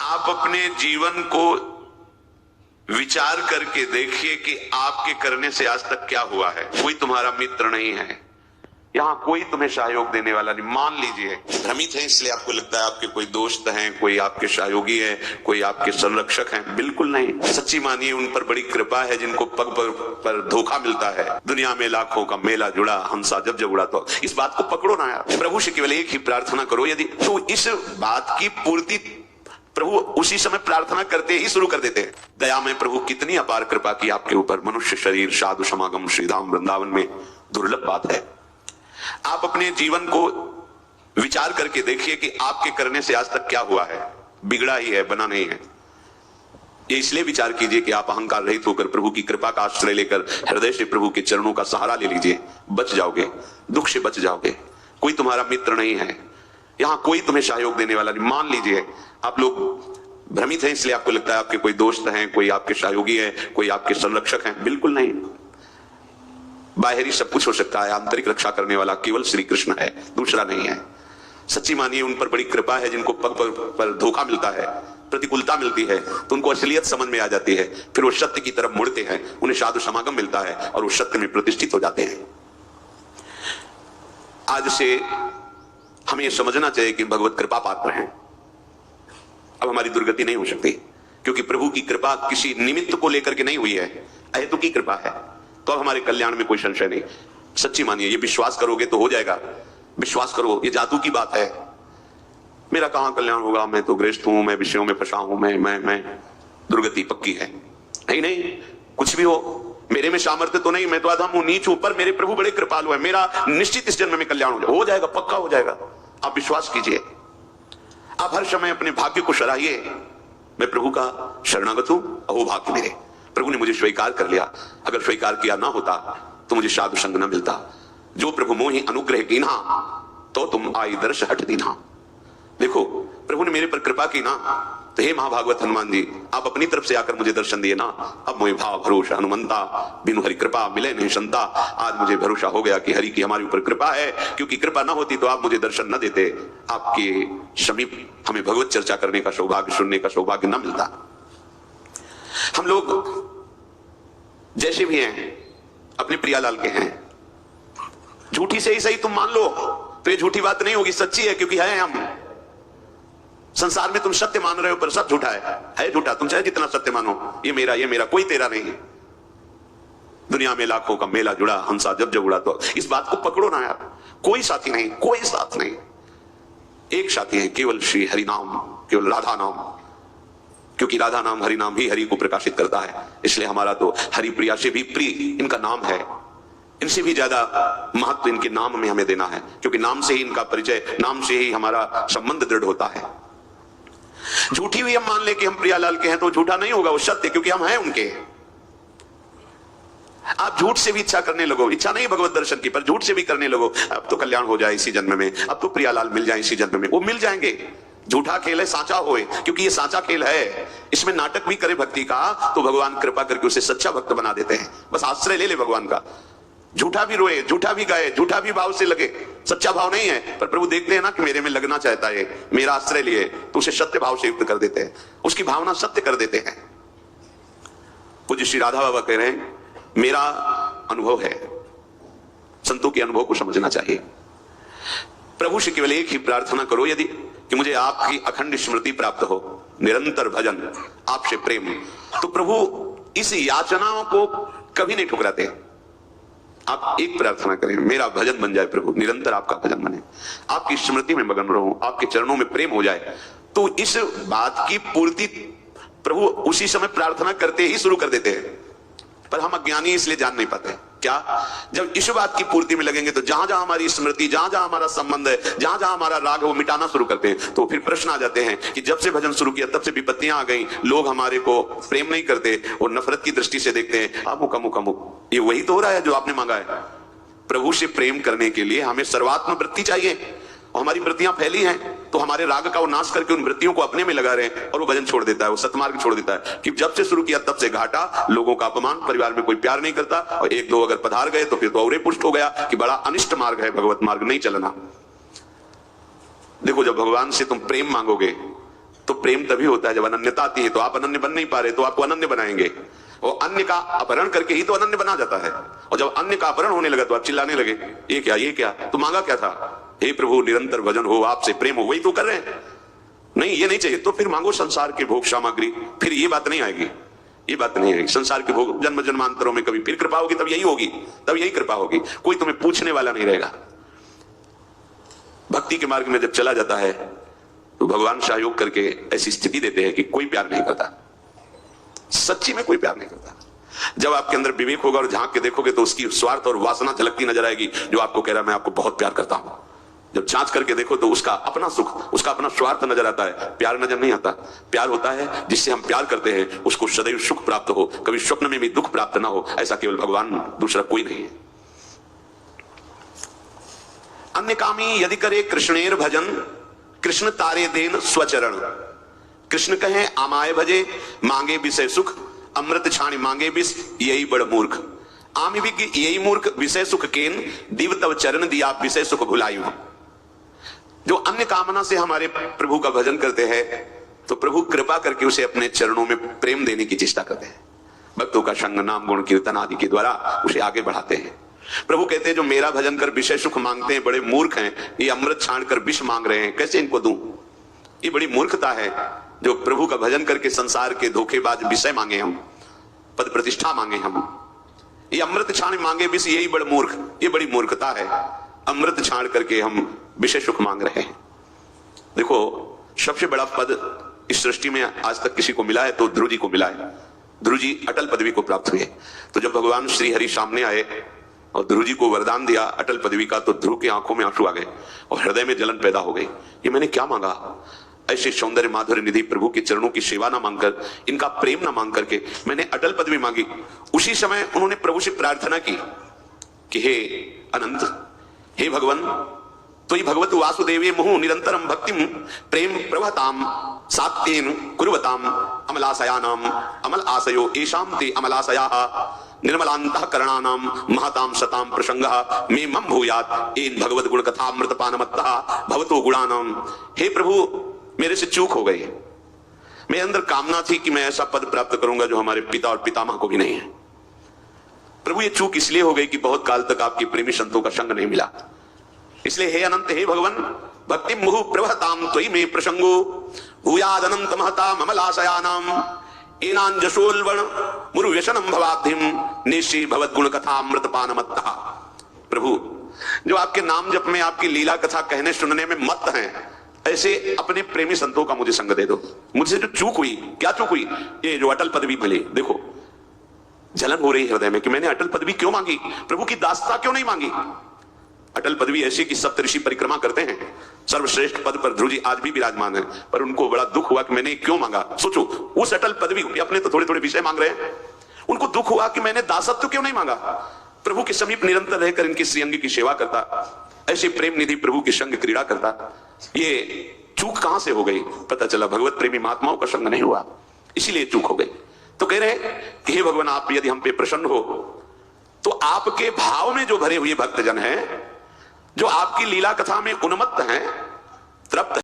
आप अपने जीवन को विचार करके देखिए कि आपके करने से आज तक क्या हुआ है। कोई तुम्हारा मित्र नहीं है, यहां कोई तुम्हें सहयोग देने वाला नहीं। मान लीजिए भ्रमित है इसलिए आपको लगता है आपके कोई दोस्त हैं, कोई आपके सहयोगी है, कोई आपके संरक्षक हैं। बिल्कुल नहीं। सच्ची मानिए उन पर बड़ी कृपा है जिनको पग पर धोखा मिलता है। दुनिया में लाखों का मेला जुड़ा, हंसा जब जब उड़ा। तो इस बात को पकड़ो ना यार। प्रभु से केवल एक ही प्रार्थना करो, यदि तो इस बात की पूर्ति प्रभु उसी समय प्रार्थना करते ही शुरू कर देते हैं। दया में प्रभु कितनी अपार कृपा की आपके ऊपर। मनुष्य शरीर साधु समागम श्रीधाम वृंदावन में दुर्लभ बात है। आप अपने जीवन को विचार करके देखिए कि आपके करने से आज तक क्या हुआ है। बिगड़ा ही है, बना नहीं है। ये इसलिए विचार कीजिए कि आप अहंकार रहित होकर प्रभु की कृपा का आश्रय लेकर हृदय से प्रभु के चरणों का सहारा ले लीजिए। बच जाओगे, दुख से बच जाओगे। कोई तुम्हारा मित्र नहीं है, यहां कोई तुम्हें सहयोग देने वाला नहीं। मान लीजिए आप लोग भ्रमित हैं इसलिए आपको लगता है आपके कोई दोस्त हैं, कोई आपके सहयोगी है, कोई आपके संरक्षक हैं। बिल्कुल नहीं। बाहरी सब कुछ हो सकता है, आंतरिक रक्षा करने वाला केवल श्री कृष्ण है, दूसरा नहीं है। सच्ची मानिए उन पर बड़ी कृपा है जिनको पग पर धोखा मिलता है, प्रतिकूलता मिलती है तो उनको असलियत समझ में आ जाती है। फिर वो सत्य की तरफ मुड़ते हैं, उन्हें साधु समागम मिलता है और वो सत्य में प्रतिष्ठित हो जाते हैं। आज से हमें यह समझना चाहिए कि भगवत कृपा पात्र हैं। अब हमारी दुर्गति नहीं हो सकती क्योंकि प्रभु की कृपा किसी निमित्त को लेकर के नहीं हुई है, अहेतु की कृपा है। तो अब हमारे कल्याण में कोई संशय नहीं। सच्ची मानिए, ये विश्वास करोगे तो हो जाएगा। विश्वास करो, ये जादू की बात है। मेरा कहां कल्याण होगा, मैं तो गृहस्थ हूं, मैं विषयों में फंसा हूं, मैं दुर्गति पक्की है। नहीं, कुछ भी हो, मेरे में सामर्थ्य तो नहीं, मैं तो अधम हूं, नीच हूं, पर मेरे प्रभु बड़े कृपालु है। मेरा निश्चित इस जन्म में कल्याण हो जाएगा, पक्का हो जाएगा। आप विश्वास कीजिए। आप हर समय अपने भाग्य को सराहिए। मैं प्रभु का शरणागत हूं, अहो भाग्य मेरे, प्रभु ने मुझे स्वीकार कर लिया। अगर स्वीकार किया ना होता तो मुझे साधु संग न मिलता। जो प्रभु मोहि अनुग्रह कीन्हा, तो तुम आई दर्श हट दीन्हा। देखो प्रभु ने मेरे पर कृपा की ना, तो हे महाभागवत हनुमान जी, आप अपनी तरफ से आकर मुझे दर्शन दिए ना। अब मोहि भाव भरोसा हनुमंता, बिनु हरि कृपा मिले नहीं संता। आज मुझे भरोसा हो गया कि हरि की हमारे ऊपर कृपा है, क्योंकि कृपा ना होती तो आप मुझे दर्शन न देते। आपके समीप हमें भगवत चर्चा करने का सौभाग्य, सुनने का सौभाग्य न मिलता। हम लोग जैसे भी हैं अपने प्रियालाल के हैं। झूठी से ही सही तुम मान लो तो ये झूठी बात नहीं होगी, सच्ची है, क्योंकि है हम। संसार में तुम सत्य मान रहे हो पर सब झूठा है झूठा। तुम चाहे जितना सत्य मानो, ये मेरा कोई तेरा नहीं। दुनिया में लाखों का मेला जुड़ा, हंसा जब जब उड़ा। तो इस बात को पकड़ो ना यार। कोई साथी नहीं, कोई साथ नहीं। एक साथी है, केवल श्री हरि नाम, केवल राधा नाम। क्योंकि राधा नाम, हरि नाम ही हरि को प्रकाशित करता है। इसलिए हमारा तो हरि प्रिया से भी प्रिय इनका नाम है। इनसे भी ज्यादा महत्व इनके नाम में हमें देना है, क्योंकि नाम से ही इनका परिचय, नाम से ही हमारा संबंध दृढ़ होता है। झूठी हुई हम मान ले कि हम प्रियालाल के हैं तो झूठा नहीं होगा, वो सत्य, क्योंकि हम हैं उनके। आप झूठ से भी इच्छा करने लगो, इच्छा नहीं भगवत दर्शन की, पर झूठ से भी करने लगो अब तो कल्याण हो जाए इसी जन्म में, अब तो प्रियालाल मिल जाए इसी जन्म में। वो मिल जाएंगे। झूठा खेल है, साचा होए, क्योंकि ये साचा खेल है। इसमें नाटक भी करे भक्ति का तो भगवान कृपा करके उसे सच्चा भक्त बना देते हैं। बस आश्रय ले ले भगवान का। झूठा भी रोए, झूठा भी गाए, झूठा भी भाव से लगे, सच्चा भाव नहीं है, पर प्रभु देखते हैं ना कि मेरे में लगना चाहता है, मेरा आश्रय लिए, तो उसे सत्य भाव से युक्त कर देते हैं, उसकी भावना सत्य कर देते हैं। पूज्य श्री राधा बाबा कह रहे हैं, मेरा अनुभव है। संतों के अनुभव को समझना चाहिए। प्रभु से केवल एक ही प्रार्थना करो, यदि कि मुझे आपकी अखंड स्मृति प्राप्त हो, निरंतर भजन, आपसे प्रेम। तो प्रभु इस याचनाओं को कभी नहीं ठुकराते। आप एक प्रार्थना करें, मेरा भजन बन जाए प्रभु, निरंतर आपका भजन बने, आपकी स्मृति में मगन रहूं, आपके चरणों में प्रेम हो जाए। तो इस बात की पूर्ति प्रभु उसी समय प्रार्थना करते ही शुरू कर देते हैं। पर हम अज्ञानी इसलिए जान नहीं पाते। क्या? जब इस बात की पूर्ति में लगेंगे तो जहां जहां हमारी स्मृति, जहां जहां हमारा संबंध है, जहां जहां हमारा राग है, वो मिटाना शुरू करते हैं। तो फिर प्रश्न आ जाते हैं कि जब से भजन शुरू किया तब से विपत्तियां आ गई, लोग हमारे को प्रेम नहीं करते और नफरत की दृष्टि से देखते हैं। अमुक अमुक अमुक, ये वही तो हो रहा है जो आपने मांगा है। प्रभु से प्रेम करने के लिए हमें सर्वात्म वृत्ति चाहिए, और हमारी वृत्तियां फैली हैं तो हमारे राग का वो नाश करके उन वृत्तियों को अपने में लगा रहे हैं, और वो भजन छोड़ देता है, वो सतमार्ग छोड़ देता है। कि जब से शुरू किया तब से घाटा, लोगों का अपमान, परिवार में कोई प्यार नहीं करता, और एक दो अगर पधार गए तो फिर तो और पुष्ट हो गया कि बड़ा अनिष्ट मार्ग है, भगवत मार्ग नहीं चलना। देखो जब भगवान से तुम प्रेम मांगोगे तो प्रेम तभी होता है जब अनन्यता आती है। तो आप अनन्य बन नहीं पा रहे तो आपको अनन्य बनाएंगे, और अन्य का अपहरण करके ही तो अनन्य बना जाता है। और जब अन्य का अपहरण होने लगा तो आप चिल्लाने लगे, ये क्या, ये क्या, तो मांगा क्या था? हे प्रभु निरंतर भजन हो, आपसे प्रेम हो, वही तो कर रहे हैं। नहीं, ये नहीं चाहिए तो फिर मांगो संसार की भोग सामग्री, फिर ये बात नहीं आएगी, ये बात नहीं आएगी। संसार के भोग जन्म जन्मांतरों में कभी फिर कृपा होगी, तब यही होगी, तब यही कृपा होगी। कोई तुम्हें पूछने वाला नहीं रहेगा। भक्ति के मार्ग में जब चला जाता है तो भगवान सहयोग करके ऐसी स्थिति देते हैं कि कोई प्यार नहीं करता, सच्ची में कोई प्यार नहीं करता। जब आपके अंदर विवेक होगा और झांक के देखोगे तो उसकी स्वार्थ और वासना झलकती नजर आएगी, जो आपको कह रहा है मैं आपको बहुत प्यार करता हूं। जब जांच करके देखो तो उसका अपना सुख, उसका अपना स्वार्थ नजर आता है, प्यार नजर नहीं आता। प्यार होता है जिससे हम प्यार करते हैं उसको सदैव सुख प्राप्त हो, कभी स्वप्न में भी दुख प्राप्त ना हो, ऐसा केवल भगवान, दूसरा कोई नहीं है। अन्य कामी यदि करे कृष्णेर भजन, कृष्ण तारे देन स्वचरण। कृष्ण कहे आमाय भजे, मांगे विषय सुख, अमृत छाणी मांगे विष, यही बड़ मूर्ख। आमी भी यही मूर्ख, विषय सुख केन, दिव तव चरण दिया विषय सुख भुलायु। जो अन्य कामना से हमारे प्रभु का भजन करते हैं तो प्रभु कृपा करके उसे अपने चरणों में प्रेम देने की चेष्टा करते हैं। भक्तों का संग, नाम, गुण, कीर्तन आदि के द्वारा उसे आगे बढ़ाते हैं। प्रभु कहते हैं जो मेरा भजन कर विषय सुख मांगते हैं बड़े मूर्ख हैं, ये अमृत छाण कर विष मांग रहे हैं, कैसे इनको दूं? ये बड़ी मूर्खता है जो प्रभु का भजन करके संसार के धोखेबाज विषय मांगे, हम पद प्रतिष्ठा मांगे, हम ये अमृत छाण मांगे विष, यही बड़ मूर्ख, ये बड़ी मूर्खता है। अमृत छाण करके हम विषय सुख मांग रहे हैं। देखो, सबसे बड़ा पद इस सृष्टि में आज तक किसी को मिला है तो ध्रुव जी को मिला है। ध्रुव जी अटल पदवी को प्राप्त हुए। तो जब भगवान श्री हरि सामने आए और ध्रुव जी को वरदान दिया अटल पदवी का, तो ध्रुव की आंखों में आंसू आ गए और हृदय में जलन पैदा हो गई। ये मैंने क्या मांगा? ऐसे सौंदर्य माधुर्य निधि प्रभु के चरणों की सेवा ना मांगकर, इनका प्रेम ना मांग करके मैंने अटल पदवी मांगी। उसी समय उन्होंने प्रभु से प्रार्थना की कि हे अनंत, हे भगवान, तो ही भगवत वासुदेवे मुहु निरंतरम भक्तिम प्रेम प्रवहताम सात्येन कुर्वताम अमलाशयानाम अमल आशयो एषाम ते अमलाशयाः निर्मलांतः करणानाम महताम सताम प्रसंगः मे मम भूयात् एन भगवत गुण कथामृत पानमत्तः भवतो गुणानाम। हे प्रभु, मेरे से चूक हो गई। मेरे अंदर कामना थी कि मैं ऐसा पद प्राप्त करूंगा जो हमारे पिता और पितामह को भी नहीं है। प्रभु, ये चूक इसलिए हो गई कि बहुत काल तक आपके प्रेमी संतों का संग नहीं मिला। इसलिए हे अनंत, हे भगवान, भक्ति मुहु प्रवहताम त्वयि मे प्रसंगो भूयाद अनंत महताम अमलाशयानाम एनांजसोल्वण मुरु व्यसनम भवाब्धिम निश्चय भवत गुण कथा अमृत पानमत्तः। प्रभु, जो आपके नाम जप में, आपकी लीला कथा कहने सुनने में मत हैं, ऐसे अपने प्रेमी संतों का मुझे संग दे दो। मुझसे जो चूक हुई, क्या चूक हुई? ये जो अटल पदवी मिली, देखो जलन हो रही हृदय में कि मैंने अटल पदवी क्यों मांगी, प्रभु की दासता क्यों नहीं मांगी। अटल पदवी ऐसी कि सप्तऋषि परिक्रमा करते हैं, सर्वश्रेष्ठ पद पर ध्रुव जी आज भी विराजमान है, पर उनको बड़ा दुख हुआ कि मैंने क्यों मांगा। सोचो, उस अटल पदवी, अपने तो थोड़े थोड़े विषय मांग रहे हैं, उनको दुख हुआ कि मैंने दासत्व क्यों नहीं मांगा। प्रभु के समीप निरंतर रहकर इनकी श्रीअंग की सेवा करता, ऐसे प्रेम निधि प्रभु के संग क्रीड़ा करता। ये चूक कहां से हो गई? पता चला भगवत प्रेमी महात्माओं का संग नहीं हुआ, इसीलिए चूक हो गई। तो कह रहे कि हे भगवान, आप यदि हम पे प्रसन्न हो तो आपके भाव में जो भरे हुए भक्तजन हैं, जो आपकी लीला कथा में उन्मत्त हैं, तृप्त